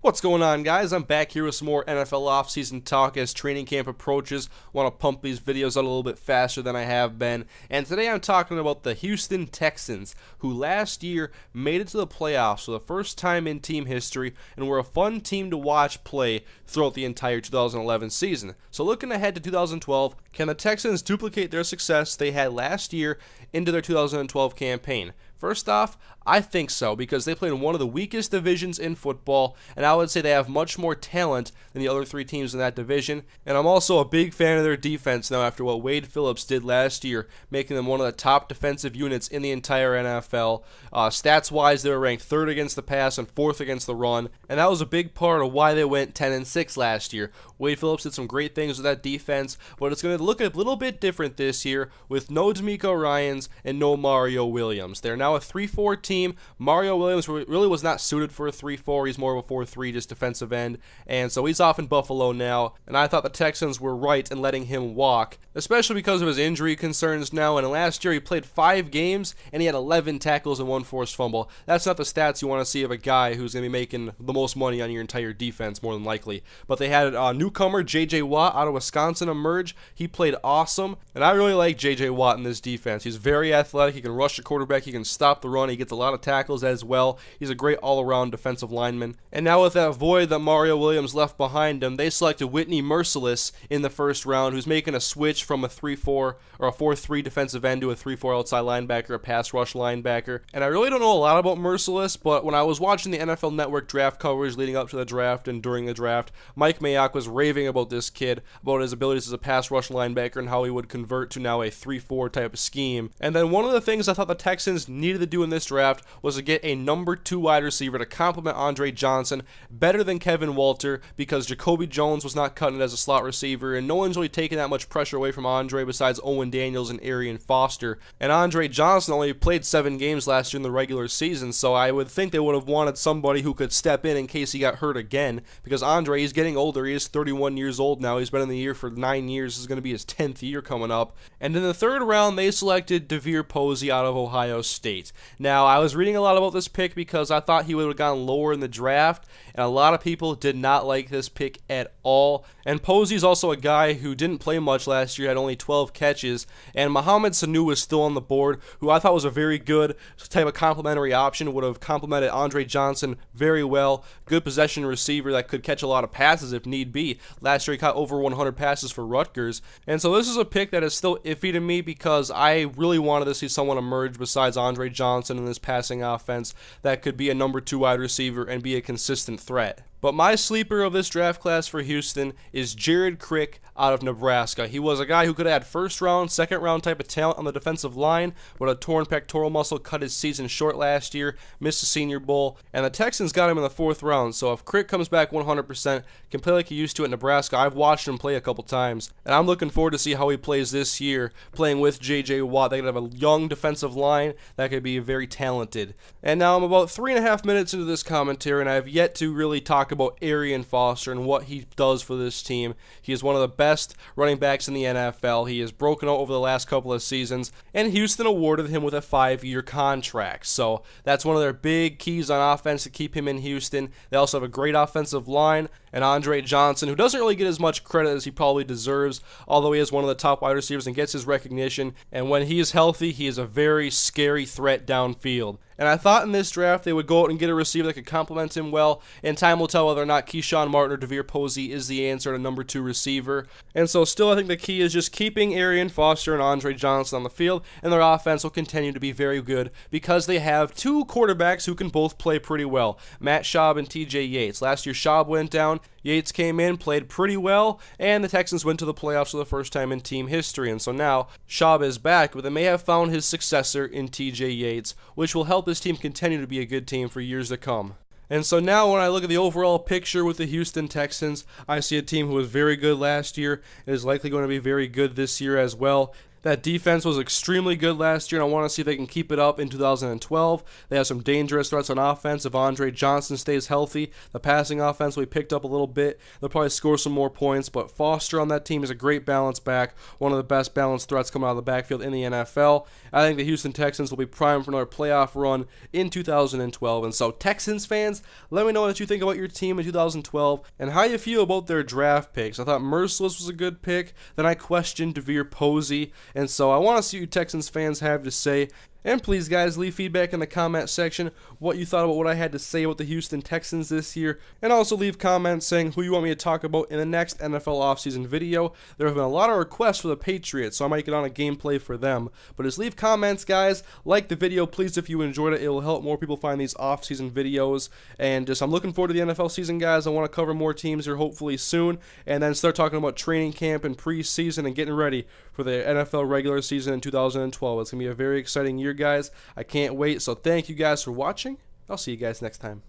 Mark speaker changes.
Speaker 1: What's going on, guys? I'm back here with some more NFL offseason talk as training camp approaches. Want to pump these videos out a little bit faster than I have been. And today I'm talking about the Houston Texans, who last year made it to the playoffs for the first time in team history and were a fun team to watch play throughout the entire 2011 season. So looking ahead to 2012, can the Texans duplicate their success they had last year into their 2012 campaign? First off, I think so, because they played in one of the weakest divisions in football, and I would say they have much more talent than the other three teams in that division. And I'm also a big fan of their defense now after what Wade Phillips did last year, making them one of the top defensive units in the entire NFL. Stats-wise, they were ranked third against the pass and fourth against the run, and that was a big part of why they went 10-6 last year. Wade Phillips did some great things with that defense, but it's going to look a little bit different this year with no D'Amico Ryans and no Mario Williams. They're now a 3-4 team. Mario Williams really was not suited for a 3-4. He's more of a 4-3, just defensive end, and so he's off in Buffalo now, and I thought the Texans were right in letting him walk, especially because of his injury concerns now, and last year he played 5 games, and he had 11 tackles and 1 forced fumble. That's not the stats you want to see of a guy who's going to be making the most money on your entire defense, more than likely. But they had newcomer J.J. Watt out of Wisconsin emerge. He played awesome, and I really like J.J. Watt in this defense. He's very athletic. He can rush the quarterback. He can stop the run. He gets a lot of tackles as well. He's a great all-around defensive lineman. And now with that void that Mario Williams left behind him, they selected Whitney Merciless in the first round, who's making a switch from a 3-4 or a 4-3 defensive end to a 3-4 outside linebacker, a pass rush linebacker. And I really don't know a lot about Merciless, but when I was watching the NFL Network draft coverage leading up to the draft and during the draft, Mike Mayock was raving about this kid, about his abilities as a pass rush linebacker and how he would convert to now a 3-4 type of scheme. And then one of the things I thought the Texans needed to do in this draft was to get a number 2 wide receiver to complement Andre Johnson better than Kevin Walter, because Jacoby Jones was not cutting it as a slot receiver, and no one's really taking that much pressure away from Andre besides Owen Daniels and Arian Foster. And Andre Johnson only played 7 games last year in the regular season, so I would think they would have wanted somebody who could step in case he got hurt again, because Andre, he's getting older. He is 31 years old now. He's been in the year for 9 years. This is going to be his 10th year coming up. And in the third round, they selected DeVere Posey out of Ohio State. Now, I was reading a lot about this pick because I thought he would have gone lower in the draft, and a lot of people did not like this pick at all. And Posey's also a guy who didn't play much last year, had only 12 catches, and Mohamed Sanu was still on the board, who I thought was a very good type of complementary option, would have complemented Andre Johnson very well. Good possession receiver that could catch a lot of passes if need be. Last year he caught over 100 passes for Rutgers, and so this is a pick that is still iffy to me because I really wanted to see someone emerge besides Andre Johnson in this passing offense that could be a number 2 wide receiver and be a consistent threat. But my sleeper of this draft class for Houston is Jared Crick out of Nebraska. He was a guy who could have had first round, second round type of talent on the defensive line, but a torn pectoral muscle cut his season short last year, missed the Senior Bowl, and the Texans got him in the 4th round. So if Crick comes back 100%, can play like he used to at Nebraska, I've watched him play a couple times, and I'm looking forward to see how he plays this year, playing with J.J. Watt. They could have a young defensive line that could be very talented. And now I'm about 3.5 minutes into this commentary, and I have yet to really talk about Arian Foster and what he does for this team. He is one of the best running backs in the NFL. He has broken out over the last couple of seasons, and Houston awarded him with a 5-year contract. So that's one of their big keys on offense to keep him in Houston. They also have a great offensive line, and Andre Johnson, who doesn't really get as much credit as he probably deserves, although he is one of the top wide receivers and gets his recognition. And when he is healthy, he is a very scary threat downfield. And I thought in this draft they would go out and get a receiver that could complement him well, and time will tell whether or not Keyshawn Martin or DeVere Posey is the answer to number 2 receiver. And so still I think the key is just keeping Arian Foster and Andre Johnson on the field, and their offense will continue to be very good because they have 2 quarterbacks who can both play pretty well, Matt Schaub and TJ Yates. Last year Schaub went down, Yates came in, played pretty well, and the Texans went to the playoffs for the first time in team history. And so now Schaub is back, but they may have found his successor in TJ Yates, which will help this team continue to be a good team for years to come. And so now when I look at the overall picture with the Houston Texans, I see a team who was very good last year and is likely going to be very good this year as well. That defense was extremely good last year, and I want to see if they can keep it up in 2012. They have some dangerous threats on offense. If Andre Johnson stays healthy, the passing offense will be picked up a little bit. They'll probably score some more points, but Foster on that team is a great balance back, one of the best balanced threats coming out of the backfield in the NFL. I think the Houston Texans will be primed for another playoff run in 2012. And so, Texans fans, let me know what you think about your team in 2012 and how you feel about their draft picks. I thought Merciless was a good pick. Then I questioned DeVere Posey. And so I want to see what you Texans fans have to say. And please, guys, leave feedback in the comment section what you thought about what I had to say about the Houston Texans this year. And also leave comments saying who you want me to talk about in the next NFL offseason video. There have been a lot of requests for the Patriots, so I might get on a gameplay for them. But just leave comments, guys. Like the video, please, if you enjoyed it. It will help more people find these offseason videos. And I'm looking forward to the NFL season, guys. I want to cover more teams here hopefully soon. And then start talking about training camp and preseason and getting ready for the NFL regular season in 2012. It's going to be a very exciting year, guys. I can't wait. So thank you guys for watching. I'll see you guys next time.